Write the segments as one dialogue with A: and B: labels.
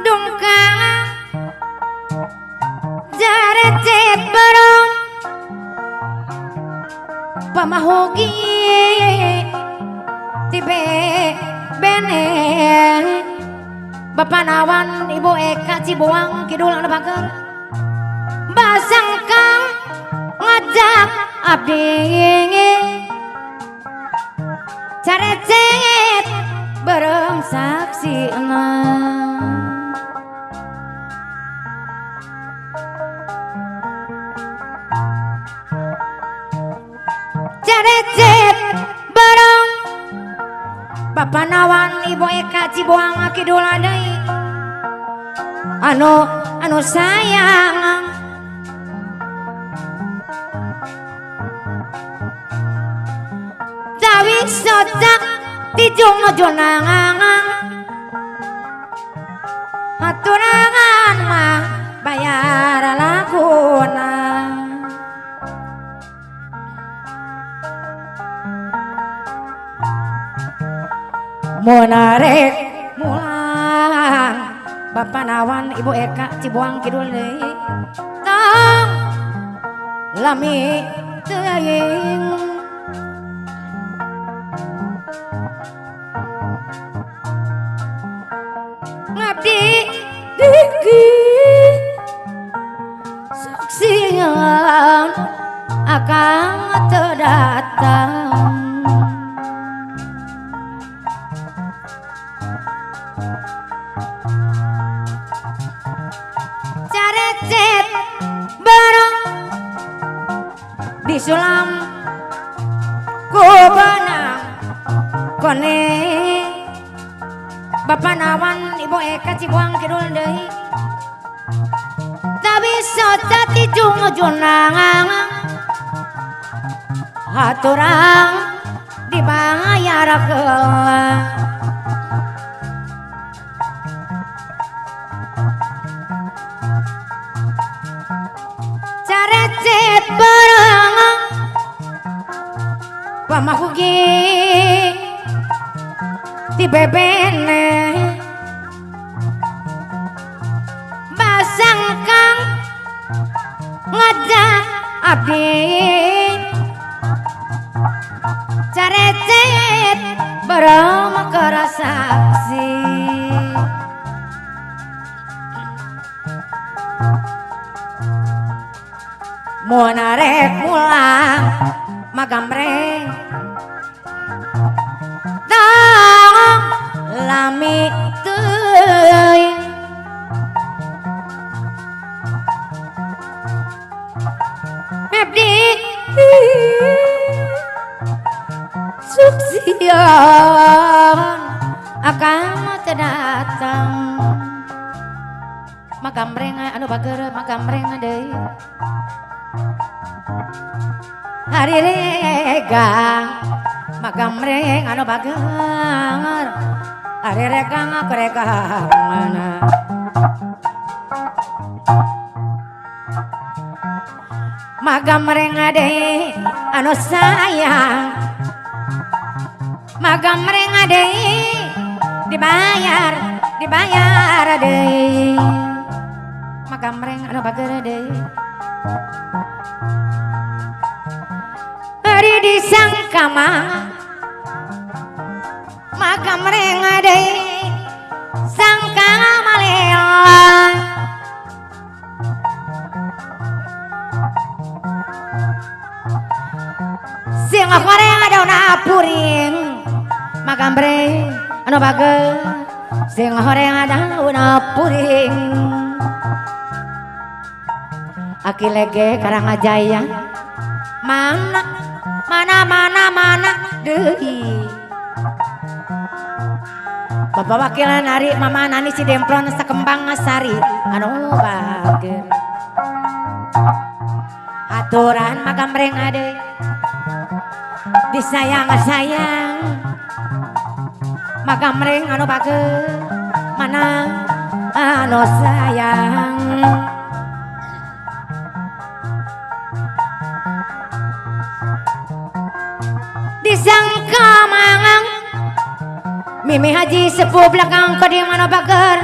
A: dungkang jarecet barong pamahugi tibe bene Bapak Nawan Ibu Eka Cibuang Kidul anu bager basangkang ngajak abdi carecet bareng saksi carecet bareng Bapak Nawan Ibu Eka Cibuang Kidul deui anu sayang tawi socak tijung jonang haturangan mah bayar lakuna monarek mulang Bapak Nawan Ibu Eka Cibuang Kidul deui tong lami teuing ngabdi diki saksian akang teu datang carecet bareng disulam ku benang kone Bapak Nawan Ibu Eka Cibuang Kidul deui tak bisa jati junang haturang dibayar ke carecet bareng pamahugi di bebene basangkang ngajak abdi carecet bareng kerasaksi monarek mulang magamreng lami teuing abdi suksian akang teu datang magamreng anu bager magamreng deui hari regang magamreng anu bager hari regang aku regang mana magamreng deui anu sayang magamreng deui dibayar deui magamreng anu bager deui hari disangka mah magamreng deui sangka malelang sing goreng dauna puring magamreng anu bager sing goreng dauna puring aki lege Karangajaya mana deui Bapak wakilan hari Mama Nani Cidemplon sakembang sari anu bager aturan magamreng deui disayang-sayang magamreng anu bager mana anu sayang mamangang Mimi haji sepuh belakang kau di mana bager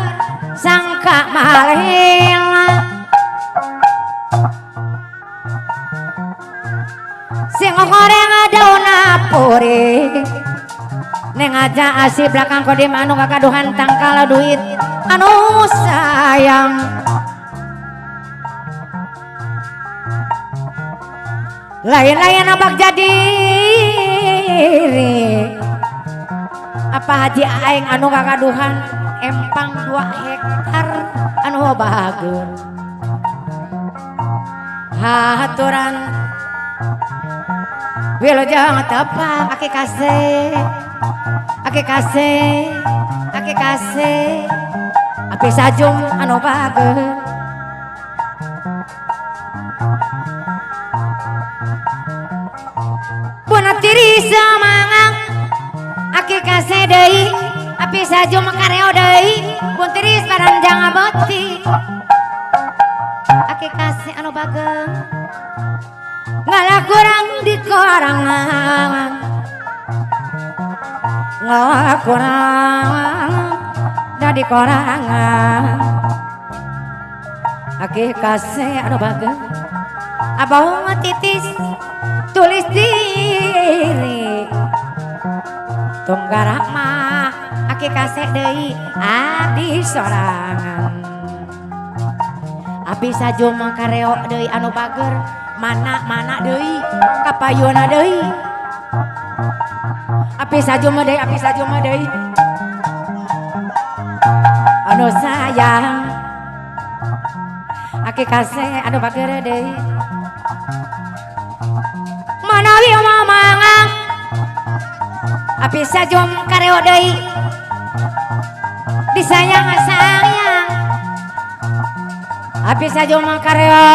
A: sangka malela sing goreng daun puri neng aja asih belakang kau di mana kakaduhan tangkal duit anu sayang lain-lain abak jadi apa haji aing anu kakaduhan empang 2 hektar anu bahagia haturan wilujeng tepak aki kasih api sajung anu bahagia Bona tiri semangang aki kasih deui api sajung makareo deui pun tiris paranjang aboti aki kasih anu bageng ngalah kurang di korangan ngalah kurang da di korangan aki kasih anu bageng abah titis tulis diri tunggarak mah aki kasih deui abdi sorangan abdi sajum kareo deui anu bager mana deui kapayuna deui abdi sajum deui anu sayang aki kasih anu bager deui manawi mamangang api sajum kareo deui disayang-sayang api sajum kareo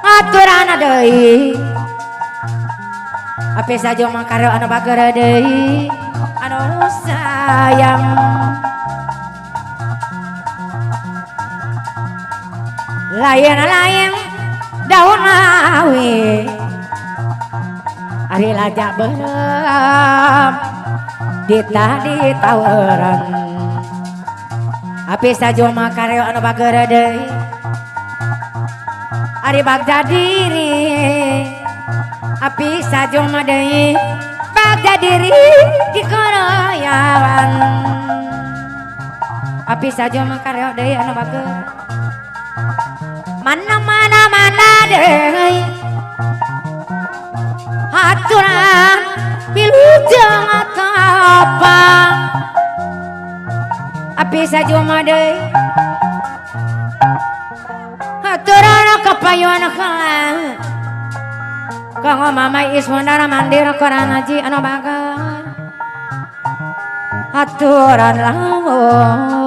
A: aturana deui api sajum kareo anu bager deui anu sayang layan daun awi ari lajak berem ditawaran api sajum kareo anu bager deui ari bagja diri api sajum deui bagja diri di karayawan api sajum kareo deui anu bager mana deui aturan wilujeng apa api sajum deui aturan kapayun kalah kanggo mamai ismundara mandir koran haji anu bager aturan lamun